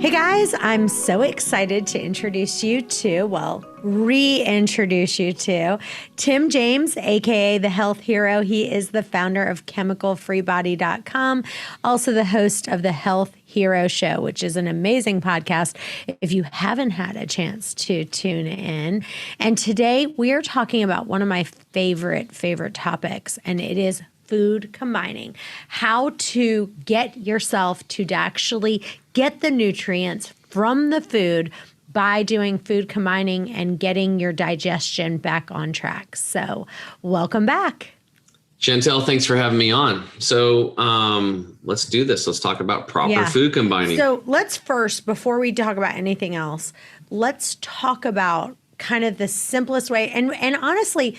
Hey guys, I'm so excited to reintroduce you to Tim James, aka the Health Hero. He is the founder of chemicalfreebody.com, also the host of the Health Hero Show, which is an amazing podcast if you haven't had a chance to tune in. And today we are talking about one of my favorite topics, and it is food combining. How to get yourself to actually get the nutrients from the food by doing food combining and getting your digestion back on track. So welcome back. Chantel, thanks for having me on. So let's do this. Let's talk about proper food combining. So let's first, before we talk about anything else, let's talk about kind of the simplest way. And honestly,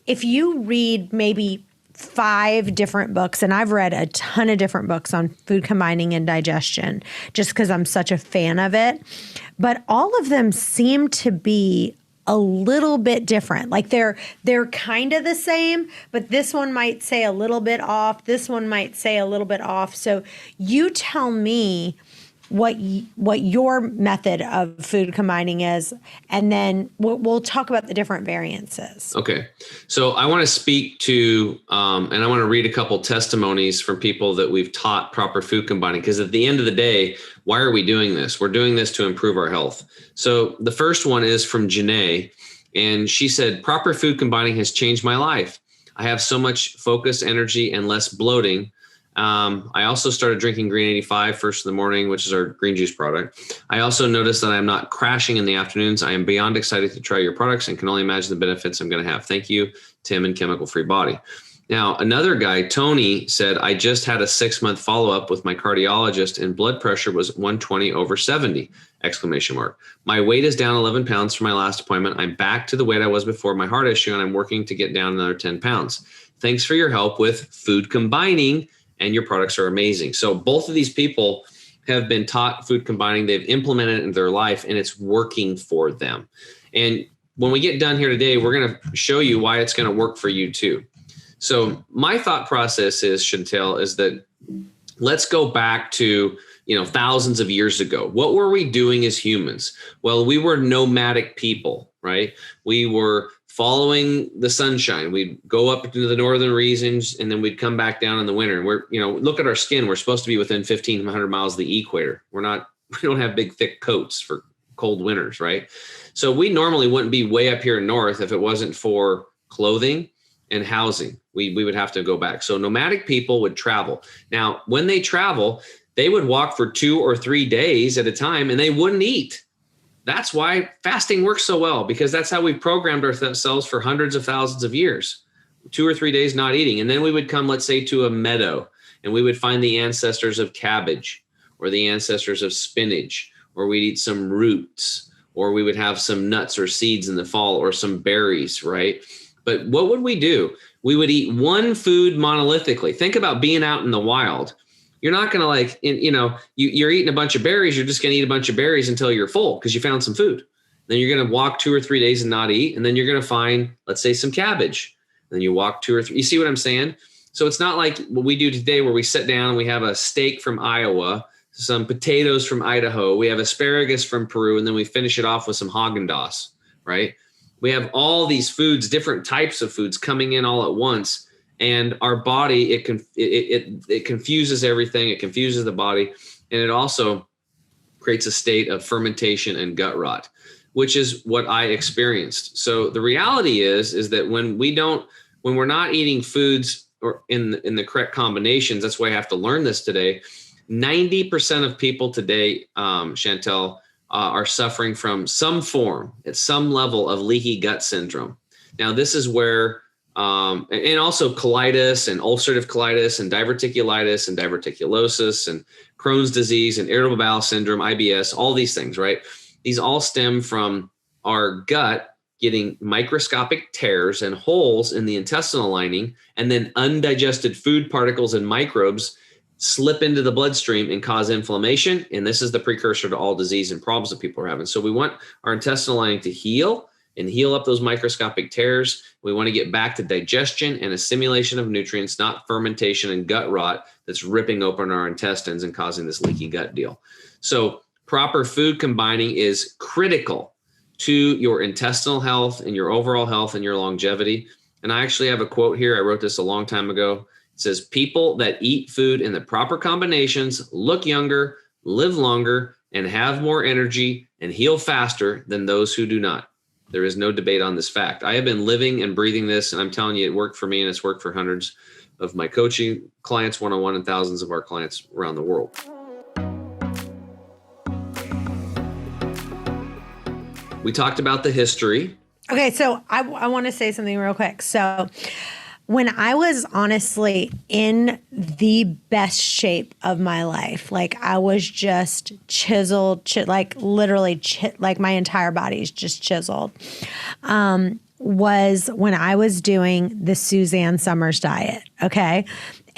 if you read maybe 5 different books, and I've read a ton of different books on food combining and digestion just because I'm such a fan of it, but all of them seem to be a little bit different. Like they're kind of the same, but this one might say a little bit off. This one might say a little bit off. So you tell me what your method of food combining is, and then we'll talk about the different variances. Okay. So I want to speak to, and I want to read a couple testimonies from people that we've taught proper food combining, because at the end of the day, why are we doing this? We're doing this to improve our health. So the first one is from Janae, and she said, proper food combining has changed my life. I have so much focus, energy, and less bloating. I also started drinking Green 85 first in the morning, which is our green juice product. I also noticed that I'm not crashing in the afternoons. I am beyond excited to try your products and can only imagine the benefits I'm going to have. Thank you, Tim and Chemical Free Body. Now, another guy, Tony, said, I just had a 6-month follow-up with my cardiologist and blood pressure was 120/70, ! My weight is down 11 pounds from my last appointment. I'm back to the weight I was before my heart issue, and I'm working to get down another 10 pounds. Thanks for your help with food combining, and your products are amazing. So both of these people have been taught food combining. They've implemented it in their life, and it's working for them. And when we get done here today, we're going to show you why it's going to work for you too. So my thought process is, Chantel, is that let's go back to, thousands of years ago. What were we doing as humans? Well, we were nomadic people, right? We were following the sunshine. We'd go up into the northern regions and then we'd come back down in the winter. And look at our skin. We're supposed to be within 1,500 miles of the equator. We don't have big, thick coats for cold winters, right? So we normally wouldn't be way up here north if it wasn't for clothing and housing. We would have to go back. So nomadic people would travel. Now, when they travel, they would walk for 2 or 3 days at a time and they wouldn't eat. That's why fasting works so well, because that's how we've programmed ourselves for hundreds of thousands of years, 2 or 3 days not eating. And then we would come, let's say, to a meadow, and we would find the ancestors of cabbage or the ancestors of spinach, or we'd eat some roots, or we would have some nuts or seeds in the fall or some berries, right? But what would we do? We would eat one food monolithically. Think about being out in the wild. You're not going to you're eating a bunch of berries. You're just going to eat a bunch of berries until you're full because you found some food. Then you're going to walk 2 or 3 days and not eat. And then you're going to find, let's say, some cabbage. Then you walk 2 or 3. You see what I'm saying? So it's not like what we do today where we sit down and we have a steak from Iowa, some potatoes from Idaho. We have asparagus from Peru. And then we finish it off with some Haagen-Dazs, right? We have all these foods, different types of foods coming in all at once. And our body, it confuses everything. It confuses the body. And it also creates a state of fermentation and gut rot, which is what I experienced. So the reality is that when we're not eating foods or in the correct combinations, that's why I have to learn this today. 90% of people today, Chantel, are suffering from some form at some level of leaky gut syndrome. Now, this is where and also colitis and ulcerative colitis and diverticulitis and diverticulosis and Crohn's disease and irritable bowel syndrome, IBS, all these things, right? These all stem from our gut getting microscopic tears and holes in the intestinal lining, and then undigested food particles and microbes slip into the bloodstream and cause inflammation. And this is the precursor to all disease and problems that people are having. So we want our intestinal lining to heal and heal up those microscopic tears. We want to get back to digestion and assimilation of nutrients, not fermentation and gut rot that's ripping open our intestines and causing this leaky gut deal. So proper food combining is critical to your intestinal health and your overall health and your longevity. And I actually have a quote here. I wrote this a long time ago. It says, people that eat food in the proper combinations look younger, live longer, and have more energy and heal faster than those who do not. There is no debate on this fact. I have been living and breathing this, and I'm telling you, it worked for me, and it's worked for hundreds of my coaching clients, one-on-one, and thousands of our clients around the world. We talked about the history. Okay, so I want to say something real quick. So when I was honestly in the best shape of my life, like I was just chiseled, like literally, like my entire body is just chiseled, was when I was doing the Suzanne Somers diet. Okay.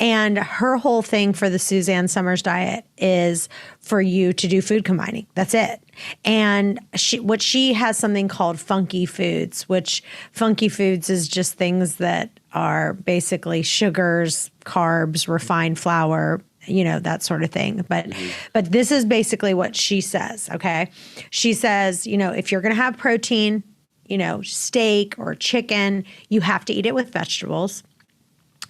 And her whole thing for the Suzanne Somers diet is for you to do food combining. That's it. And she has something called funky foods, which funky foods is just things that are basically sugars, carbs, refined flour, that sort of thing. But this is basically what she says. Okay. She says, if you're going to have protein, steak or chicken, you have to eat it with vegetables.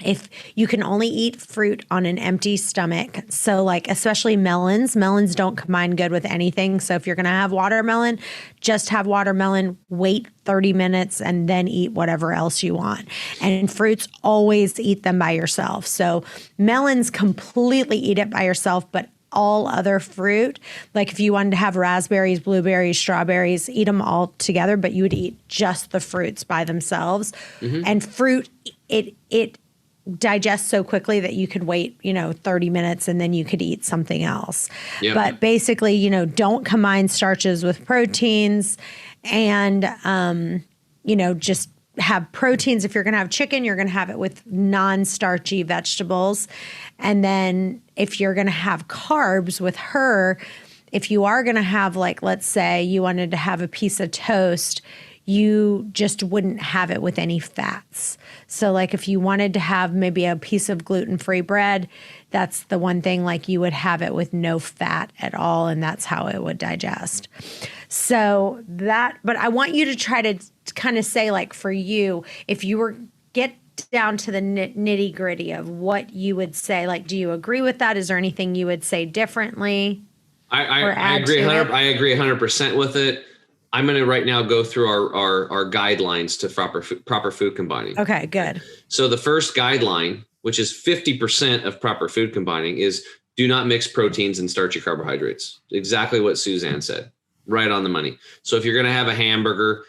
If you can only eat fruit on an empty stomach, so like especially melons don't combine good with anything. So if you're going to have watermelon, just have watermelon, wait 30 minutes, and then eat whatever else you want. And fruits, always eat them by yourself. So melons, completely eat it by yourself, but all other fruit, like if you wanted to have raspberries, blueberries, strawberries, eat them all together, but you would eat just the fruits by themselves. And fruit, it digest so quickly that you could wait, 30 minutes and then you could eat something else. Yep. But basically, don't combine starches with proteins and, just have proteins. If you're going to have chicken, you're going to have it with non-starchy vegetables. And then if you're going to have carbs with her, if you are going to have, like, let's say you wanted to have a piece of toast, you just wouldn't have it with any fats. So like if you wanted to have maybe a piece of gluten-free bread, that's the one thing, like you would have it with no fat at all, and that's how it would digest. So but I want you to try to kind of say, like, for you, if you were get down to the nitty gritty of what you would say, like, do you agree with that? Is there anything you would say differently? I agree. I agree 100% with it. I'm going to right now go through our guidelines to proper food combining. Okay, good. So the first guideline, which is 50% of proper food combining, is do not mix proteins and starchy carbohydrates. Exactly what Suzanne said, right on the money. So if you're going to have a hamburger,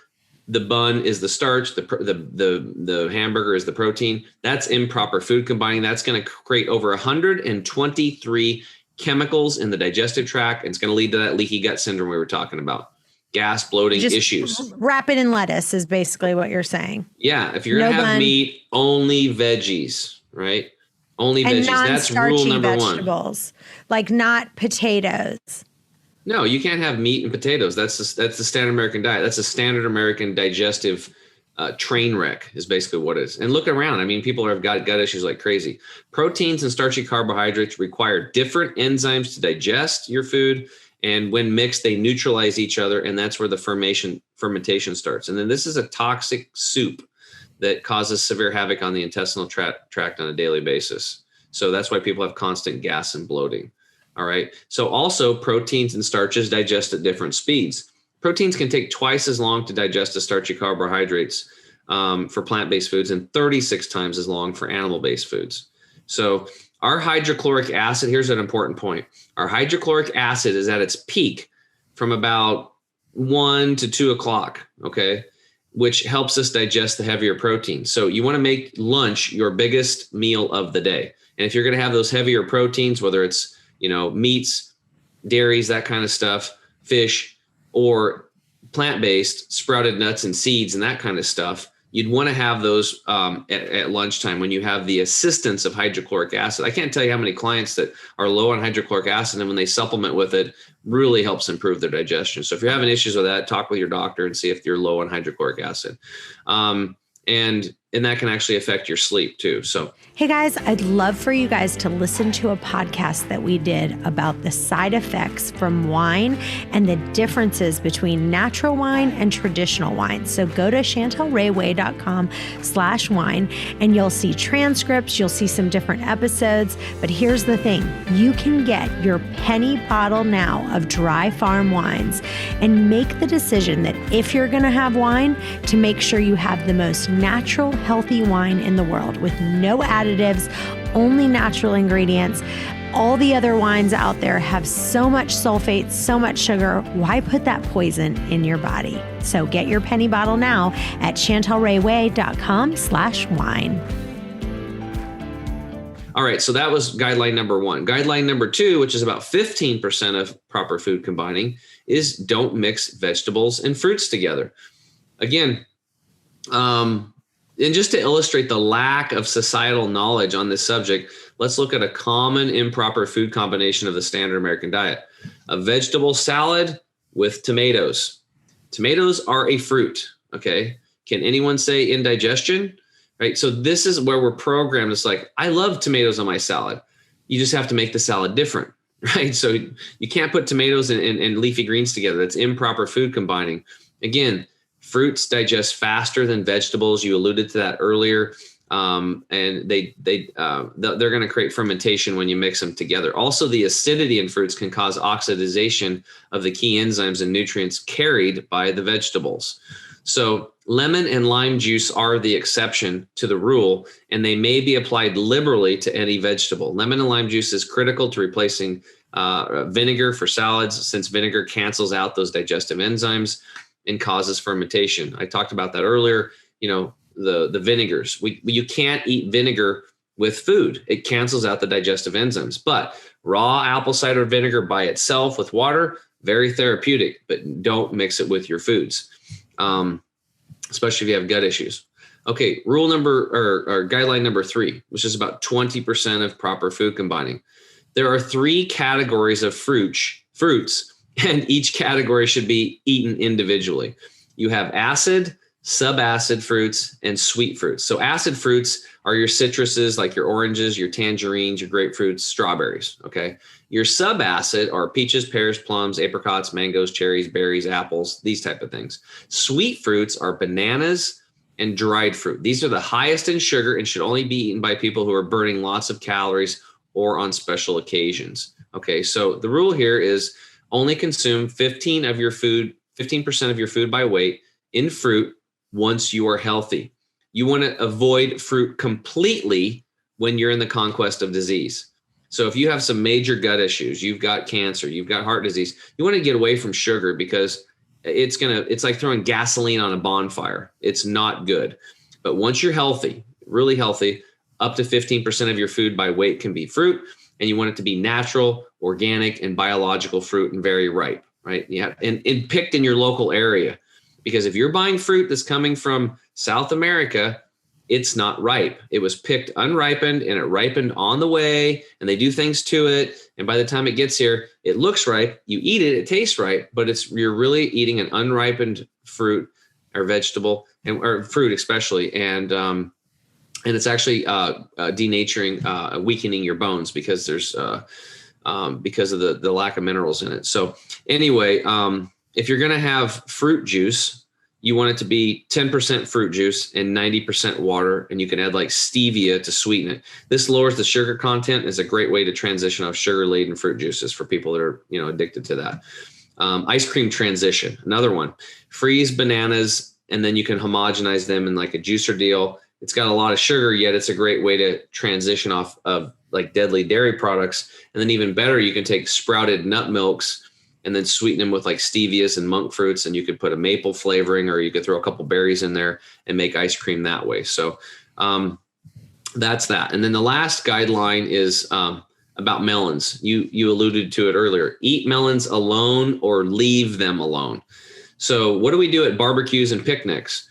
the bun is the starch, the hamburger is the protein. That's improper food combining. That's going to create over 123 chemicals in the digestive tract, and it's going to lead to that leaky gut syndrome we were talking about. Gas, bloating issues. Wrap it in lettuce is basically what you're saying. Yeah. If you're going to have meat, only veggies, right? Only veggies. That's rule number vegetables, like not potatoes. No, you can't have meat and potatoes. That's the standard American diet. That's a standard American digestive train wreck is basically what it is. And look around. I mean, people have got gut issues like crazy. Proteins and starchy carbohydrates require different enzymes to digest your food. And when mixed, they neutralize each other, and that's where the fermentation starts. And then this is a toxic soup that causes severe havoc on the intestinal tract on a daily basis. So that's why people have constant gas and bloating. All right. So also proteins and starches digest at different speeds. Proteins can take twice as long to digest as starchy carbohydrates for plant-based foods and 36 times as long for animal-based foods. So our hydrochloric acid, here's an important point. Our hydrochloric acid is at its peak from about 1 to 2 o'clock, okay, which helps us digest the heavier protein. So you want to make lunch your biggest meal of the day. And if you're going to have those heavier proteins, whether it's, meats, dairies, that kind of stuff, fish, or plant-based, sprouted nuts and seeds and that kind of stuff, you'd want to have those at lunchtime when you have the assistance of hydrochloric acid. I can't tell you how many clients that are low on hydrochloric acid, and when they supplement with it, really helps improve their digestion. So if you're having issues with that, talk with your doctor and see if you're low on hydrochloric acid. And and that can actually affect your sleep too. So, hey guys, I'd love for you guys to listen to a podcast that we did about the side effects from wine and the differences between natural wine and traditional wine. So go to chantelrayway.com/wine and you'll see transcripts, you'll see some different episodes. But here's the thing, you can get your penny bottle now of dry farm wines and make the decision that if you're going to have wine, to make sure you have the most natural, healthy wine in the world with no additives, only natural ingredients. All the other wines out there have so much sulfate, so much sugar. Why put that poison in your body? So get your penny bottle now at chantelrayway.com/wine. All right, so that was guideline number 1. Guideline number 2, which is about 15% of proper food combining, is don't mix vegetables and fruits together. Again, and just to illustrate the lack of societal knowledge on this subject, let's look at a common improper food combination of the standard American diet. A vegetable salad with tomatoes. Tomatoes are a fruit, okay? Can anyone say indigestion? Right? So this is where we're programmed. It's like, I love tomatoes on my salad. You just have to make the salad different, right? So you can't put tomatoes and leafy greens together. That's improper food combining. Again, fruits digest faster than vegetables. You alluded to that earlier. And they're going to create fermentation when you mix them together. Also, the acidity in fruits can cause oxidization of the key enzymes and nutrients carried by the vegetables. So lemon and lime juice are the exception to the rule, and they may be applied liberally to any vegetable. Lemon and lime juice is critical to replacing vinegar for salads, since vinegar cancels out those digestive enzymes and causes fermentation. I talked about that earlier. The vinegars. You can't eat vinegar with food. It cancels out the digestive enzymes. But raw apple cider vinegar by itself with water, very therapeutic, but don't mix it with your foods, especially if you have gut issues. Okay, guideline number 3, which is about 20% of proper food combining. There are 3 categories of fruits, and each category should be eaten individually. You have acid, subacid fruits, and sweet fruits. So acid fruits are your citruses, like your oranges, your tangerines, your grapefruits, strawberries, okay? Your subacid are peaches, pears, plums, apricots, mangoes, cherries, berries, apples, these type of things. Sweet fruits are bananas and dried fruit. These are the highest in sugar and should only be eaten by people who are burning lots of calories or on special occasions, okay? So the rule here is only consume 15% of your food by weight in fruit once you are healthy. You want to avoid fruit completely when you're in the conquest of disease. So if you have some major gut issues, you've got cancer, you've got heart disease, you want to get away from sugar because it's like throwing gasoline on a bonfire. It's not good. But once you're healthy, really healthy, up to 15% of your food by weight can be fruit, and you want it to be natural, organic, and biological fruit and very ripe, right? Yeah, and picked in your local area. Because if you're buying fruit that's coming from South America, it's not ripe. It was picked unripened and it ripened on the way, and they do things to it. And by the time it gets here, it looks ripe. You eat it, it tastes ripe, but you're really eating an unripened fruit or vegetable, or fruit especially. And it's actually denaturing, weakening your bones because there's because of the lack of minerals in it. So anyway, if you're going to have fruit juice, you want it to be 10% fruit juice and 90% water, and you can add like stevia to sweeten it. This lowers the sugar content. Is a great way to transition off sugar-laden fruit juices for people that are addicted to that. Ice cream transition, another one. Freeze bananas, and then you can homogenize them in like a juicer deal. It's got a lot of sugar, yet it's a great way to transition off of like deadly dairy products. And then even better, you can take sprouted nut milks and then sweeten them with like stevias and monk fruits. And you could put a maple flavoring, or you could throw a couple berries in there and make ice cream that way. So that's that. And then the last guideline is about melons. You alluded to it earlier. Eat melons alone or leave them alone. So what do we do at barbecues and picnics?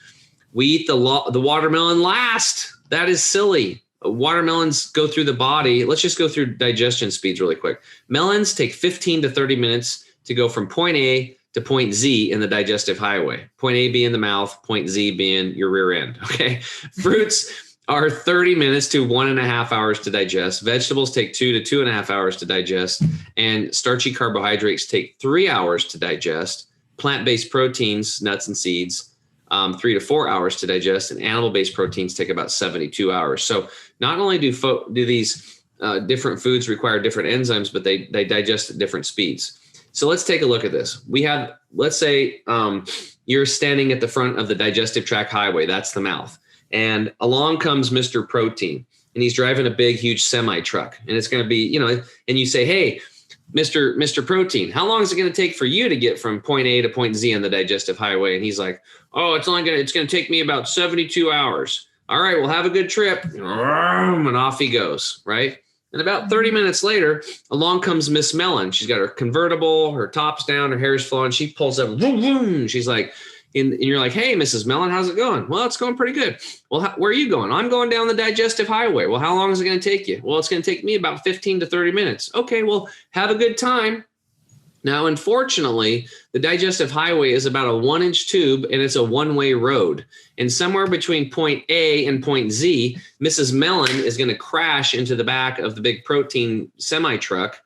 We eat the watermelon last. That is silly. Watermelons go through the body. Let's just go through digestion speeds really quick. Melons take 15 to 30 minutes to go from point A to point Z in the digestive highway. Point A being the mouth, point Z being your rear end. Okay. Fruits are 30 minutes to 1.5 hours to digest. Vegetables take 2 to 2.5 hours to digest. And starchy carbohydrates take 3 hours to digest. Plant-based proteins, nuts and seeds, 3 to 4 hours to digest. And animal-based proteins take about 72 hours. So not only do these different foods require different enzymes, but they digest at different speeds. So let's take a look at this. Let's say you're standing at the front of the digestive tract highway. That's the mouth. And along comes Mr. Protein, and he's driving a big, huge semi truck. And it's going to be, and you say, hey, Mr. Protein, how long is it going to take for you to get from point A to point Z on the digestive highway? And he's like, oh, it's going to take me about 72 hours. All right, well, have a good trip. And off he goes, right? And about 30 minutes later, along comes Miss Melon. She's got her convertible, her top's down, her hair's flowing. She pulls up, vroom, vroom. She's like, and you're like, hey, Mrs. Melon, how's it going? Well, it's going pretty good. Well, where are you going? I'm going down the digestive highway. Well, how long is it going to take you? Well, it's going to take me about 15 to 30 minutes. Okay, well, have a good time. Now, unfortunately, the digestive highway is about a 1-inch tube, and it's a one-way road. And somewhere between point A and point Z, Mrs. Melon is going to crash into the back of the big protein semi-truck.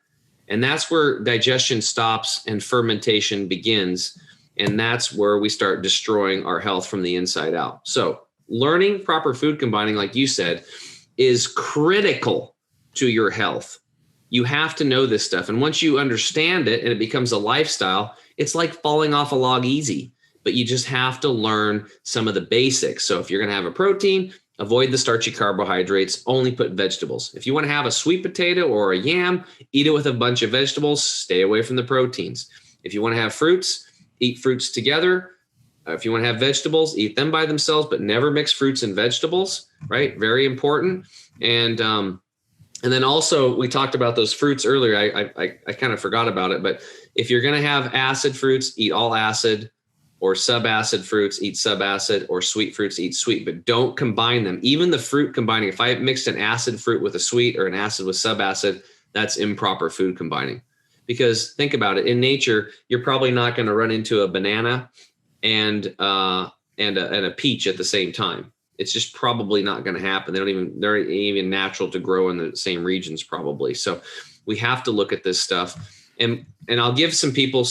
And that's where digestion stops and fermentation begins. And that's where we start destroying our health from the inside out. So learning proper food combining, like you said, is critical to your health. You have to know this stuff. And once you understand it and it becomes a lifestyle, it's like falling off a log easy, but you just have to learn some of the basics. So if you're going to have a protein, avoid the starchy carbohydrates, only put vegetables. If you want to have a sweet potato or a yam, eat it with a bunch of vegetables, stay away from the proteins. If you want to have fruits, eat fruits together. If you want to have vegetables, eat them by themselves, but never mix fruits and vegetables, right? Very important. And then also we talked about those fruits earlier. I kind of forgot about it, but if you're going to have acid fruits, eat all acid, or subacid fruits, eat subacid, or sweet fruits, eat sweet, but don't combine them. Even the fruit combining, if I mixed an acid fruit with a sweet or an acid with subacid, that's improper food combining. Because think about it, in nature, you're probably not going to run into a banana and a peach at the same time. It's just probably not going to happen. They're even natural to grow in the same regions probably. So we have to look at this stuff, and I'll give some people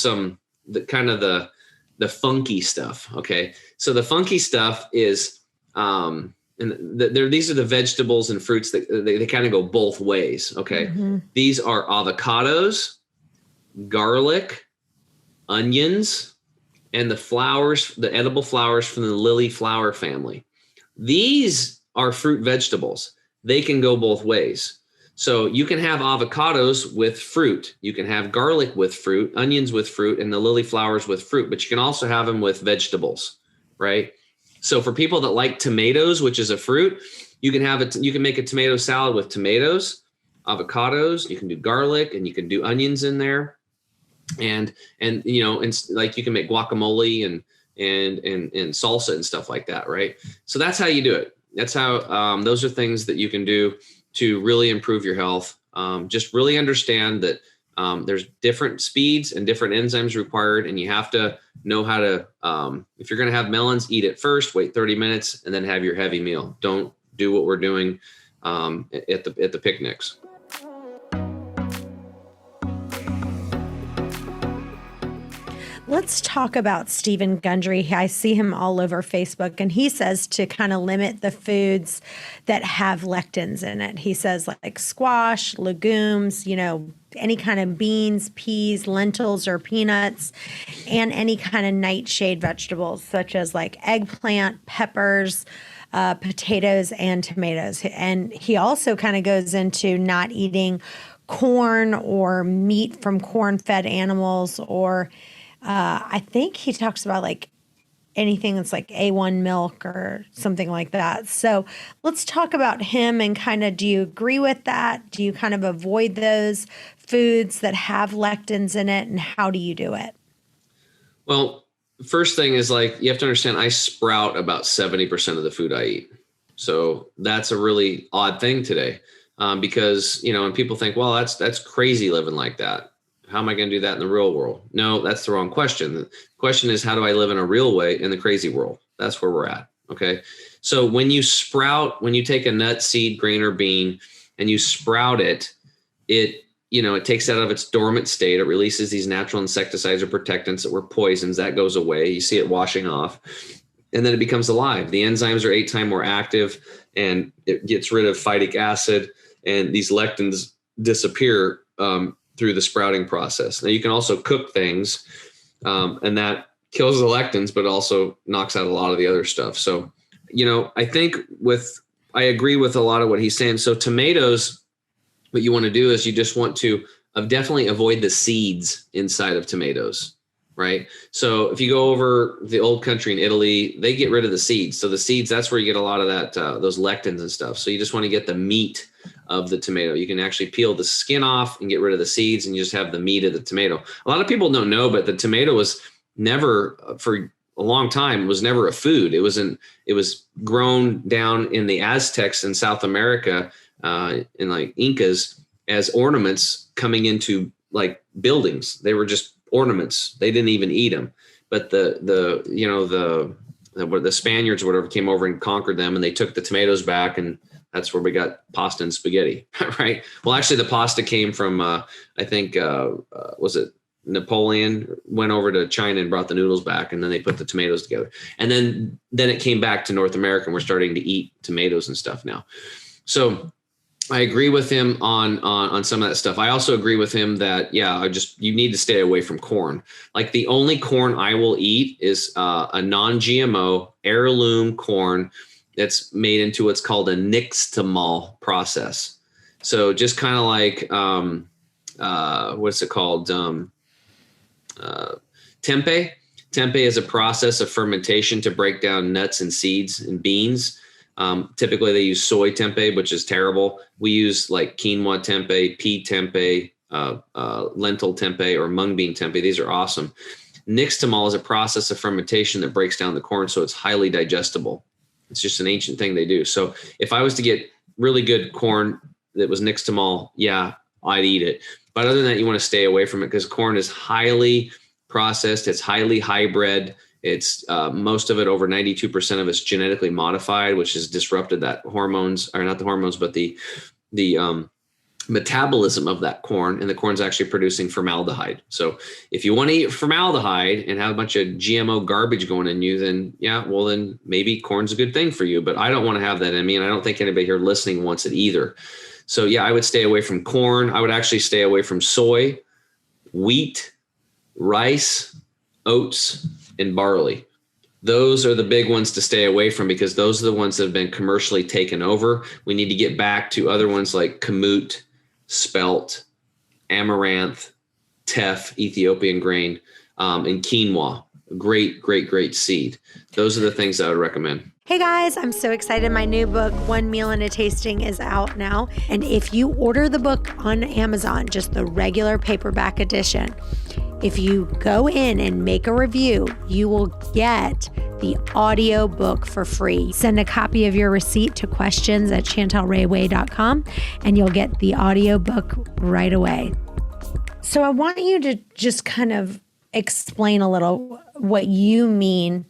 the funky stuff. Okay, so the funky stuff is these are the vegetables and fruits that they kind of go both ways. Okay, These are avocados, garlic, onions, and the edible flowers from the lily flower family. These are fruit vegetables. They can go both ways. So you can have avocados with fruit. You can have garlic with fruit, onions with fruit, and the lily flowers with fruit, but you can also have them with vegetables, right? So for people that like tomatoes, which is a fruit, you can make a tomato salad with tomatoes, avocados, you can do garlic, and you can do onions in there. And like you can make guacamole and salsa and stuff like that, right? So that's how you do it. That's how those are things that you can do to really improve your health. Just really understand that there's different speeds and different enzymes required, and you have to know how to. If you're going to have melons, eat it first, wait 30 minutes, and then have your heavy meal. Don't do what we're doing at the picnics. Let's talk about Stephen Gundry. I see him all over Facebook, and he says to kind of limit the foods that have lectins in it. He says like squash, legumes, any kind of beans, peas, lentils, or peanuts, and any kind of nightshade vegetables such as like eggplant, peppers, potatoes, and tomatoes. And he also kind of goes into not eating corn or meat from corn-fed animals, or I think he talks about like anything that's like A1 milk or something like that. So let's talk about him and kind of, do you agree with that? Do you kind of avoid those foods that have lectins in it, and how do you do it? Well, first thing is, like, you have to understand, I sprout about 70% of the food I eat. So that's a really odd thing today, because, and people think, well, that's crazy living like that. how am I going to do that in the real world? No, that's the wrong question. The question is, how do I live in a real way in the crazy world? That's where we're at. Okay. So when you take a nut, seed, grain, or bean and you sprout it, it takes it out of its dormant state. It releases these natural insecticides or protectants that were poisons. That goes away. You see it washing off. And then it becomes alive. The enzymes are 8 times more active, and it gets rid of phytic acid, and these lectins disappear through the sprouting process. Now you can also cook things, and that kills the lectins, but also knocks out a lot of the other stuff. So, I think I agree with a lot of what he's saying. So tomatoes, what you want to do is you just want to definitely avoid the seeds inside of tomatoes. Right. So if you go over the old country in Italy, they get rid of the seeds. So the seeds, that's where you get a lot of that, those lectins and stuff. So you just want to get the meat of the tomato. You can actually peel the skin off and get rid of the seeds, and you just have the meat of the tomato. A lot of people don't know, but the tomato was never, for a long time, was never a food. It was grown down in the Aztecs in South America, in like Incas, as ornaments coming into like buildings. They were just ornaments. They didn't even eat them. But the Spaniards or whatever came over and conquered them, and they took the tomatoes back, and that's where we got pasta and spaghetti, right? Well, actually the pasta came from, I think, was it Napoleon went over to China and brought the noodles back, and then they put the tomatoes together. And then it came back to North America, and we're starting to eat tomatoes and stuff now. So I agree with him on some of that stuff. I also agree with him that, you need to stay away from corn. Like the only corn I will eat is a non-GMO heirloom corn that's made into what's called a nixtamal process. So just kind of like, what's it called? Tempeh. Tempeh is a process of fermentation to break down nuts and seeds and beans. Typically they use soy tempeh, which is terrible. We use like quinoa tempeh, pea tempeh, lentil tempeh, or mung bean tempeh. These are awesome. Nixtamal is a process of fermentation that breaks down the corn, so it's highly digestible. It's just an ancient thing they do. So if I was to get really good corn that was nixtamal, I'd eat it. But other than that, you want to stay away from it because corn is highly processed. It's highly hybrid. It's most of it, over 92% of it's genetically modified, which has disrupted that hormones, or not the hormones, but the metabolism of that corn. And the corn's actually producing formaldehyde. So if you want to eat formaldehyde and have a bunch of GMO garbage going in you, then then maybe corn's a good thing for you. But I don't want to have that in me. And I don't think anybody here listening wants it either. So I would stay away from corn. I would actually stay away from soy, wheat, rice, oats, and barley. Those are the big ones to stay away from because those are the ones that have been commercially taken over. We need to get back to other ones like kamut, spelt, amaranth, teff, Ethiopian grain, and quinoa. Great seed. Those are the things I would recommend. Hey guys, I'm so excited. My new book, One Meal and a Tasting, is out now. And if you order the book on Amazon, just the regular paperback edition, if you go in and make a review, you will get the audio book for free. Send a copy of your receipt to questions@chantelrayway.com and you'll get the audio book right away. So I want you to just kind of explain a little what you mean,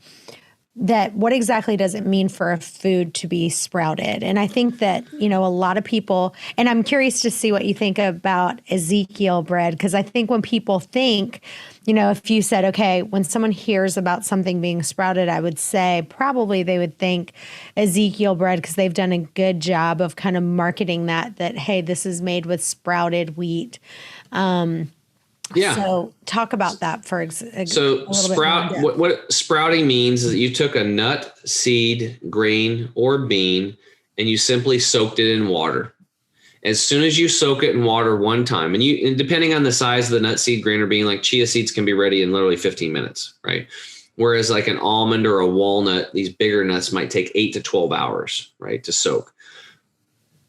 that what exactly does it mean for a food to be sprouted? And I think that, a lot of people, and I'm curious to see what you think about Ezekiel bread, because I think when people think, if you said, okay, when someone hears about something being sprouted, I would say probably they would think Ezekiel bread, because they've done a good job of kind of marketing that, hey, this is made with sprouted wheat. So talk about that for what sprouting means is that you took a nut, seed, grain, or bean, and you simply soaked it in water. As soon as you soak it in water one time, and depending on the size of the nut, seed, grain, or bean, like chia seeds can be ready in literally 15 minutes, right? Whereas like an almond or a walnut, these bigger nuts might take 8 to 12 hours, right, to soak.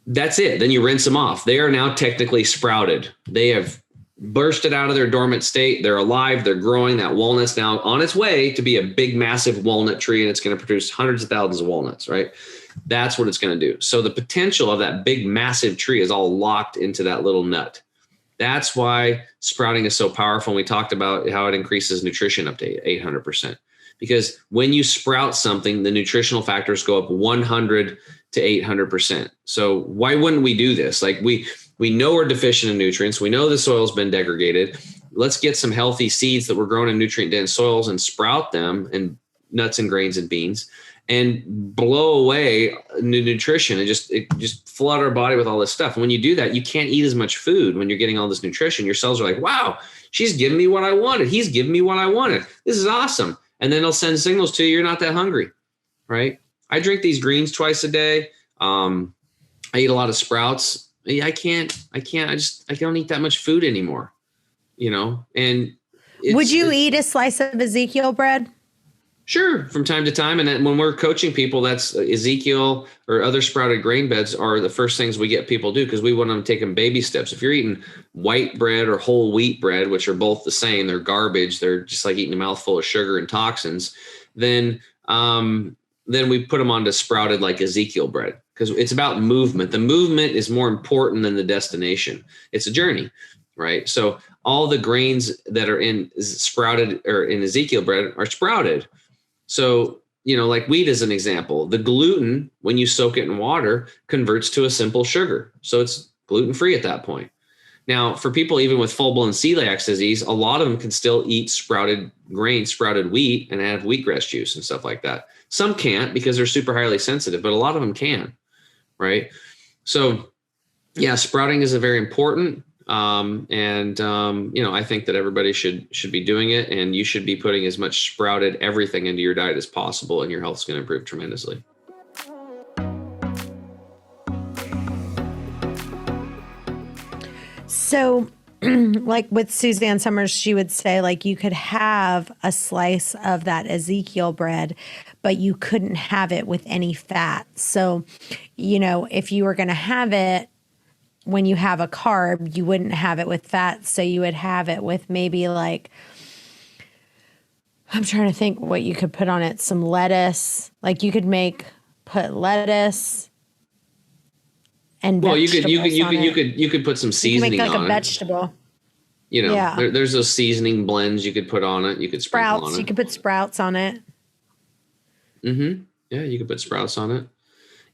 That's it. Then you rinse them off. They are now technically sprouted. They have bursted out of their dormant state. They're alive. They're growing. That walnut's now on its way to be a big, massive walnut tree, and it's going to produce hundreds of thousands of walnuts, right? That's what it's going to do. So the potential of that big, massive tree is all locked into that little nut. That's why sprouting is so powerful. And we talked about how it increases nutrition up to 800%. Because when you sprout something, the nutritional factors go up 100 to 800%. So why wouldn't we do this? Like we know we're deficient in nutrients. We know the soil's been degraded. Let's get some healthy seeds that were grown in nutrient dense soils and sprout them in nuts and grains and beans and blow away nutrition and just flood our body with all this stuff. And when you do that, you can't eat as much food when you're getting all this nutrition. Your cells are like, wow, she's giving me what I wanted. He's giving me what I wanted. This is awesome. And then they'll send signals to you, you're not that hungry, right? I drink these greens twice a day. I eat a lot of sprouts. I don't eat that much food anymore, and would you eat a slice of Ezekiel bread? Sure. From time to time. And then when we're coaching people, that's Ezekiel or other sprouted grain beds are the first things we get people do, because we want them taking baby steps. If you're eating white bread or whole wheat bread, which are both the same, they're garbage. They're just like eating a mouthful of sugar and toxins. Then we put them onto sprouted like Ezekiel bread, because it's about movement. The movement is more important than the destination. It's a journey, right? So all the grains that are in sprouted or in Ezekiel bread are sprouted. So, like wheat is an example. The gluten, when you soak it in water, converts to a simple sugar. So it's gluten-free at that point. Now, for people even with full-blown celiac disease, a lot of them can still eat sprouted grain, sprouted wheat, and have wheatgrass juice and stuff like that. Some can't because they're super highly sensitive, but a lot of them can, right? So, yeah, sprouting is a very important. I think that everybody should be doing it, and you should be putting as much sprouted everything into your diet as possible, and your health's going to improve tremendously. So like with Suzanne Summers, she would say like you could have a slice of that Ezekiel bread, but you couldn't have it with any fat. So, if you were going to have it, when you have a carb, you wouldn't have it with fat. So you would have it with maybe like, I'm trying to think what you could put on it. Some lettuce, like you could put lettuce and vegetables you could put some seasoning on it. You can make like a vegetable. There's those seasoning blends you could put on it. You could sprinkle on it. You could put sprouts on it. Mm-hmm. Yeah, you could put sprouts on it.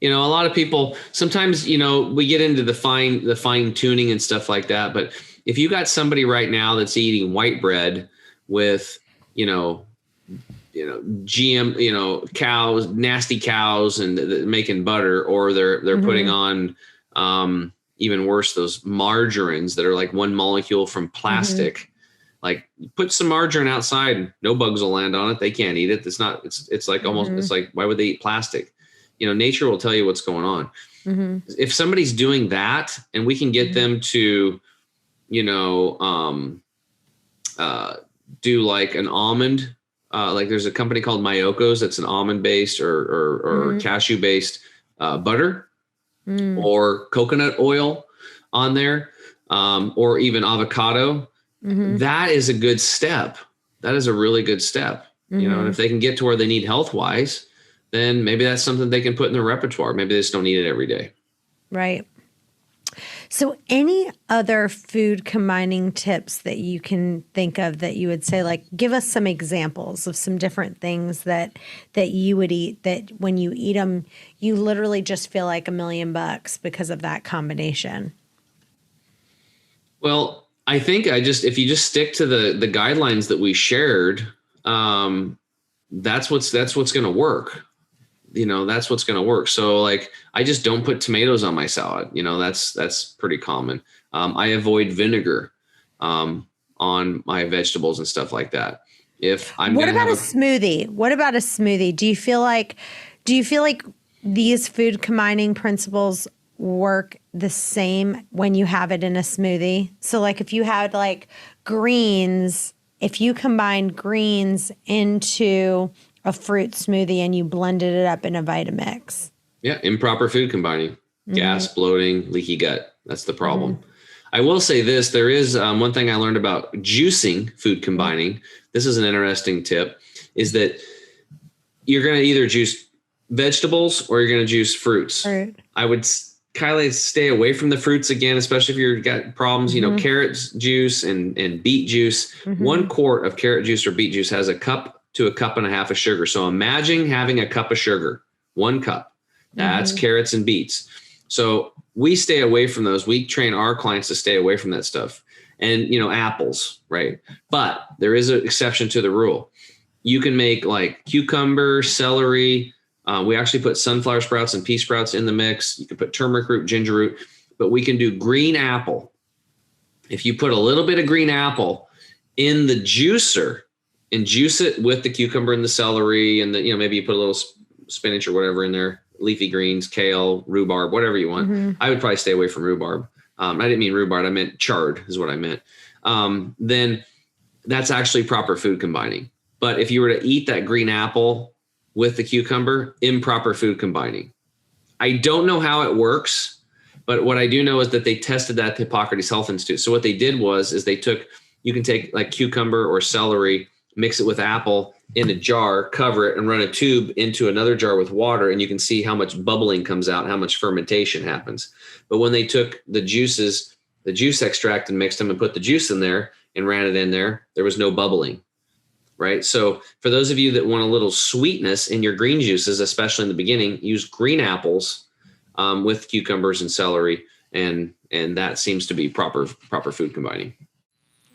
A lot of people sometimes, we get into the fine tuning and stuff like that. But if you got somebody right now that's eating white bread with, GM, cows, nasty cows, and making butter, or they're putting on, even worse, those margarines that are like one molecule from plastic. Like put some margarine outside, no bugs will land on it. They can't eat it. It's like almost, it's like, why would they eat plastic? Nature will tell you what's going on. If somebody's doing that and we can get them to, do like an almond, like there's a company called Myoko's that's an almond based or cashew based butter or coconut oil on there, or even avocado. That is a good step. That is a really good step. And if they can get to where they need health wise, then maybe that's something they can put in their repertoire. Maybe they just don't eat it every day. Right. So any other food combining tips that you can think of that you would say, like, give us some examples of some different things that you would eat that when you eat them, you literally just feel like $1,000,000 because of that combination? Well, I think if you just stick to the guidelines that we shared, that's what's going to work. That's what's going to work. So like, I just don't put tomatoes on my salad. That's pretty common. I avoid vinegar, on my vegetables and stuff like that. What about a smoothie? Do you feel like these food combining principles work the same when you have it in a smoothie? So like if you had like greens, if you combined greens into a fruit smoothie and you blended it up in a Vitamix. Yeah, improper food combining, gas, bloating, leaky gut. That's the problem. I will say this, there is one thing I learned about juicing food combining. This is an interesting tip, is that you're going to either juice vegetables or you're going to juice fruits. I would Kylie, stay away from the fruits again, especially if you've got problems, carrot juice and beet juice. 1 quart of carrot juice or beet juice has a cup to a cup and a half of sugar. So imagine having a cup of sugar, 1 cup. That's carrots and beets. So we stay away from those. We train our clients to stay away from that stuff. And, apples, right? But there is an exception to the rule. You can make like cucumber, celery. We actually put sunflower sprouts and pea sprouts in the mix. You can put turmeric root, ginger root, but we can do green apple. If you put a little bit of green apple in the juicer and juice it with the cucumber and the celery and maybe you put a little spinach or whatever in there, leafy greens, kale, rhubarb, whatever you want. I would probably stay away from rhubarb. I didn't mean rhubarb. I meant chard is what I meant. Then that's actually proper food combining. But if you were to eat that green apple with the cucumber, improper food combining. I don't know how it works, but what I do know is that they tested that at the Hippocrates Health Institute. So what they did is you can take like cucumber or celery, mix it with apple in a jar, cover it and run a tube into another jar with water. And you can see how much bubbling comes out, how much fermentation happens. But when they took the juice extract and mixed them and put the juice in there and ran it in there, there was no bubbling. Right. So for those of you that want a little sweetness in your green juices, especially in the beginning, use green apples with cucumbers and celery. And that seems to be proper food combining.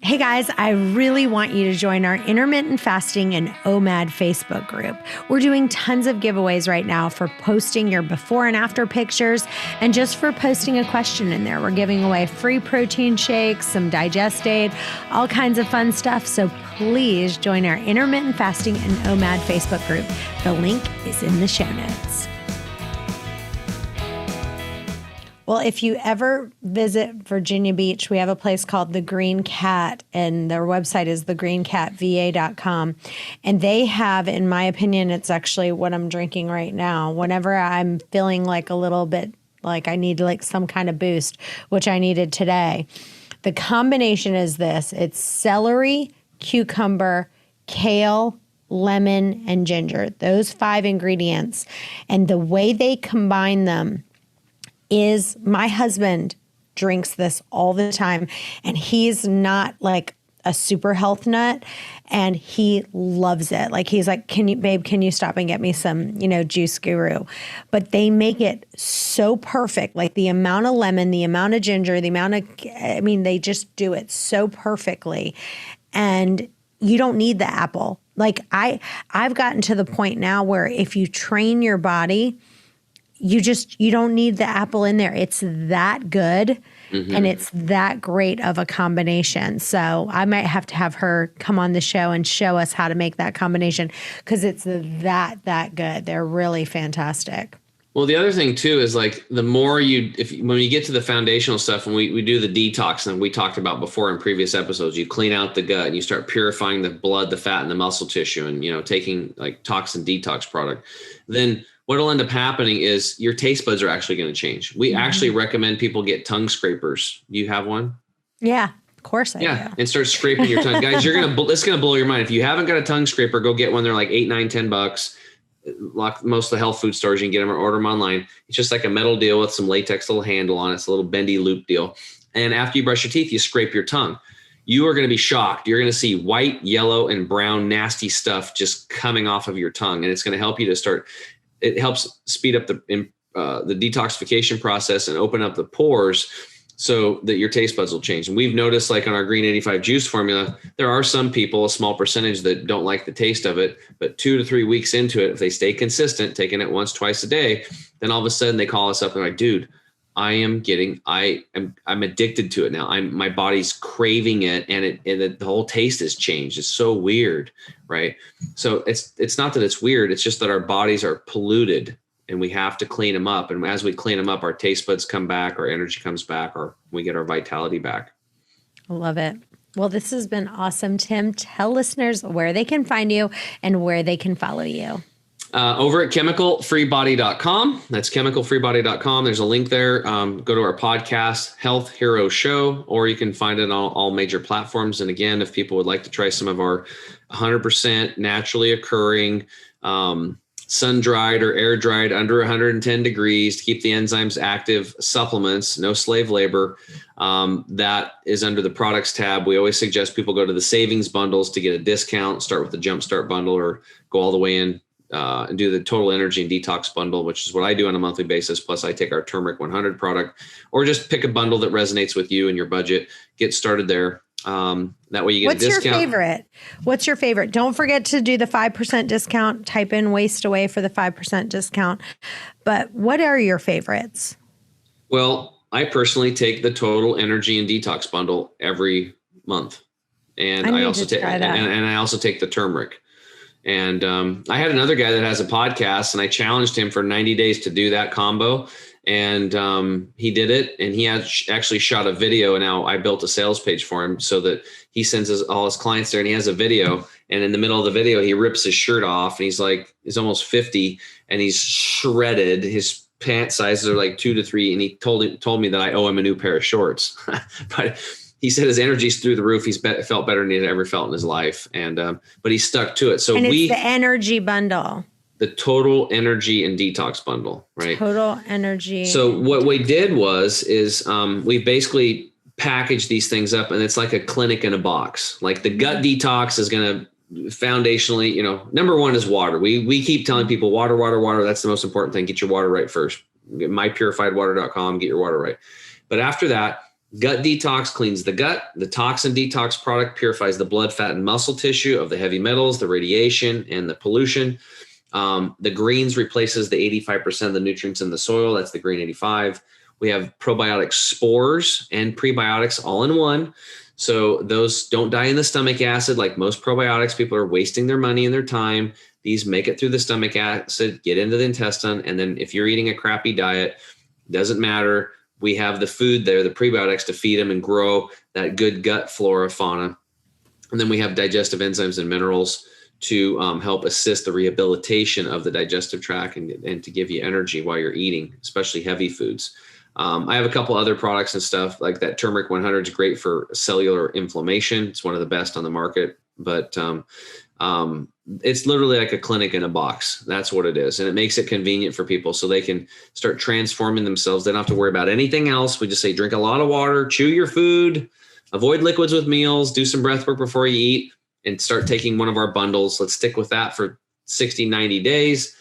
Hey guys, I really want you to join our intermittent fasting and OMAD Facebook group. We're doing tons of giveaways right now for posting your before and after pictures and just for posting a question in there. We're giving away free protein shakes, some digest aid, all kinds of fun stuff. So please join our intermittent fasting and OMAD Facebook group. The link is in the show notes. Well, if you ever visit Virginia Beach, we have a place called The Green Cat, and their website is thegreencatva.com. And they have, in my opinion, it's actually what I'm drinking right now. Whenever I'm feeling like a little bit like I need like some kind of boost, which I needed today, the combination is this. It's celery, cucumber, kale, lemon, and ginger. Those 5 ingredients. And the way they combine them is my husband drinks this all the time, and he's not like a super health nut, and he loves it. Like he's like, can you stop and get me some, Juice Guru? But they make it so perfect. Like the amount of lemon, the amount of ginger, they just do it so perfectly. And you don't need the apple. Like I've gotten to the point now where if you train your body, you don't need the apple in there. It's that good and it's that great of a combination. So I might have to have her come on the show and show us how to make that combination because it's that good. They're really fantastic. Well, the other thing too is like the more when you get to the foundational stuff and we do the detox and we talked about before in previous episodes, you clean out the gut and you start purifying the blood, the fat and the muscle tissue and, taking like toxin detox product, then what'll end up happening is your taste buds are actually going to change. We actually recommend people get tongue scrapers. Do you have one? Yeah, of course I do. And start scraping your tongue. Guys, it's going to blow your mind. If you haven't got a tongue scraper, go get one. They're like $8, $9, $10. Like most of the health food stores, you can get them or order them online. It's just like a metal deal with some latex little handle on it. It's a little bendy loop deal. And after you brush your teeth, you scrape your tongue. You are going to be shocked. You're going to see white, yellow, and brown nasty stuff just coming off of your tongue. And it's going to help you to start. It helps speed up the detoxification process and open up the pores so that your taste buds will change. And we've noticed like on our Green 85 juice formula, there are some people, a small percentage that don't like the taste of it, but 2 to 3 weeks into it, if they stay consistent, taking it once, twice a day, then all of a sudden they call us up and like, dude, I'm addicted to it now. My body's craving it and the whole taste has changed. It's so weird. Right. So it's not that it's weird. It's just that our bodies are polluted and we have to clean them up. And as we clean them up, our taste buds come back, our energy comes back, or we get our vitality back. I love it. Well, this has been awesome, Tim. Tell listeners where they can find you and where they can follow you. Over at chemicalfreebody.com. That's chemicalfreebody.com. There's a link there. Go to our podcast, Health Hero Show, or you can find it on all major platforms. And again, if people would like to try some of our 100% naturally occurring sun-dried or air-dried under 110 degrees to keep the enzymes active supplements, no slave labor. That is under the products tab. We always suggest people go to the savings bundles to get a discount, start with the Jumpstart bundle or go all the way in and do the total energy and detox bundle, which is what I do on a monthly basis. Plus I take our turmeric 100 product, or just pick a bundle that resonates with you and your budget. Get started there. That way you get a discount. What's your favorite? What's your favorite? Don't forget to do the 5% discount. Type in waste away for the 5% discount. But what are your favorites? Well, I personally take the total energy and detox bundle every month. And I also take and I also take the turmeric. And I had another guy that has a podcast, and I challenged him for 90 days to do that combo. And he did it, and he actually shot a video. And now I built a sales page for him so that he sends all his clients there, and he has a video. And in the middle of the video, he rips his shirt off, and he's almost 50, and he's shredded. His pant sizes are like 2 to 3. And he told me that I owe him a new pair of shorts, but he said his energy's through the roof. He's felt better than he'd ever felt in his life. And, but he stuck to it. So it's the energy bundle. The total energy and detox bundle, right? Total energy. So what we did is we basically packaged these things up, and it's like a clinic in a box. Like the gut detox is going to foundationally, number one is water. We keep telling people water. That's the most important thing. Get your water right first. Get mypurifiedwater.com, get your water right. But after that, gut detox cleans the gut. The toxin detox product purifies the blood, fat, and muscle tissue of the heavy metals, the radiation, and the pollution. The greens replaces the 85% of the nutrients in the soil. That's the green 85. We have probiotic spores and prebiotics all in one. So those don't die in the stomach acid. Like most probiotics, people are wasting their money and their time. These make it through the stomach acid, get into the intestine. And then if you're eating a crappy diet, doesn't matter. We have the food there, the prebiotics to feed them and grow that good gut flora, fauna. And then we have digestive enzymes and minerals to help assist the rehabilitation of the digestive tract and to give you energy while you're eating, especially heavy foods. I have a couple other products and stuff like that. Turmeric 100 is great for cellular inflammation. It's one of the best on the market, but it's literally like a clinic in a box. That's what it is. And it makes it convenient for people so they can start transforming themselves. They don't have to worry about anything else. We just say, drink a lot of water, chew your food, avoid liquids with meals, do some breath work before you eat, and start taking one of our bundles. Let's stick with that for 60, 90 days.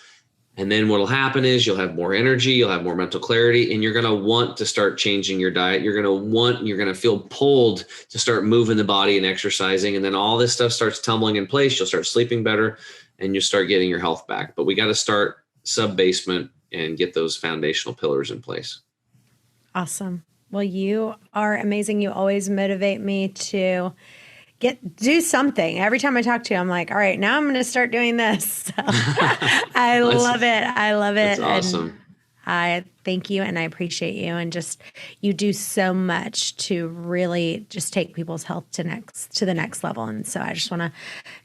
And then what'll happen is you'll have more energy, you'll have more mental clarity, and you're going to want to start changing your diet. You're going to feel pulled to start moving the body and exercising. And then all this stuff starts tumbling in place. You'll start sleeping better and you'll start getting your health back. But we got to start sub-basement and get those foundational pillars in place. Awesome. Well, you are amazing. You always motivate me to do something. Every time I talk to you, I'm like, all right, now I'm going to start doing this. So, I love it. I love it. That's awesome. And I thank you and I appreciate you. And just, you do so much to really just take people's health to the next level. And so I just want to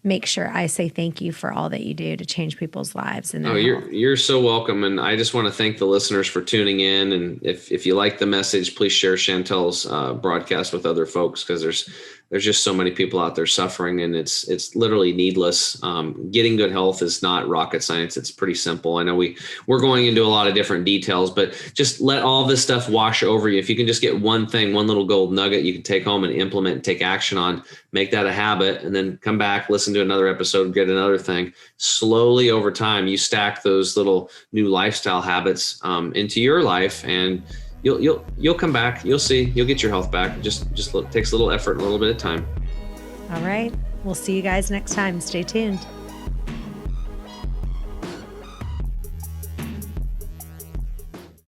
make sure I say thank you for all that you do to change people's lives. And you're so welcome. And I just want to thank the listeners for tuning in. And if you like the message, please share Chantel's broadcast with other folks, because there's just so many people out there suffering, and it's literally needless. Getting good health is not rocket science. It's pretty simple. I know we're going into a lot of different details, but just let all this stuff wash over you. If you can just get one thing, one little gold nugget you can take home and implement and take action on, make that a habit, and then come back, listen to another episode, get another thing. Slowly over time, you stack those little new lifestyle habits into your life, and you'll come back. You'll see. You'll get your health back. Just takes a little effort and a little bit of time. All right. We'll see you guys next time. Stay tuned.